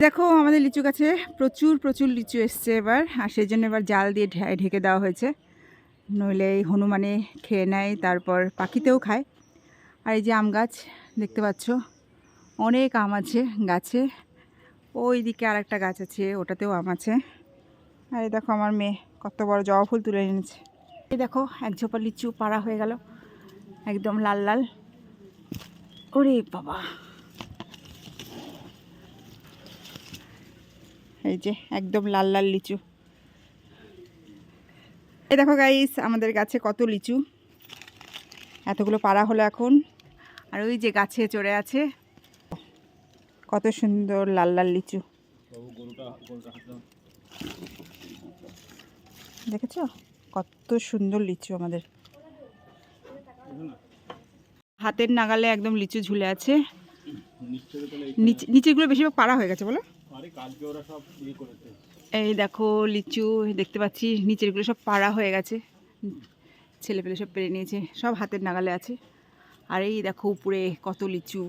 দেখো আমাদের লিচু গাছে প্রচুর প্রচুর লিচু এসছে এবার, আর সেই জন্য এবার জাল দিয়ে ঢেকে দেওয়া হয়েছে, নইলে এই হনুমানে খেয়ে নেয়, তারপর পাখিতেও খায়। আর এই যে আম গাছ দেখতে পাচ্ছ, অনেক আম আছে গাছে। ওই দিকে আর একটা গাছ আছে, ওটাতেও আম আছে। আর এই দেখো আমার মেয়ে কত বড় জবা ফুল তুলে এনেছে। এই দেখো এক ঝোপা লিচু পাড়া হয়ে গেল, একদম লাল লাল। ওরে বাবা, এই যে একদম লাল লাল লিচু। এই দেখো গাইস আমাদের গাছে কত লিচু, এতগুলো পাড়া হলো এখন। আর ওই যে গাছে চড়ে আছে কত সুন্দর লাল লাল লিচু, দেখেছো কত সুন্দর লিচু আমাদের হাতের নাগালে একদম লিচু ঝুলে আছে। নিচেগুলো বেশিরভাগ পাড়া হয়ে গেছে বলো। এই দেখো লিচু দেখতে পাচ্ছি, নিচেরগুলো সব পাড়া হয়ে গেছে, ছেলে পেলে সব পেরে নিয়েছে, সব হাতের নাগালে আছে। আর এই দেখো উপরে কত লিচু।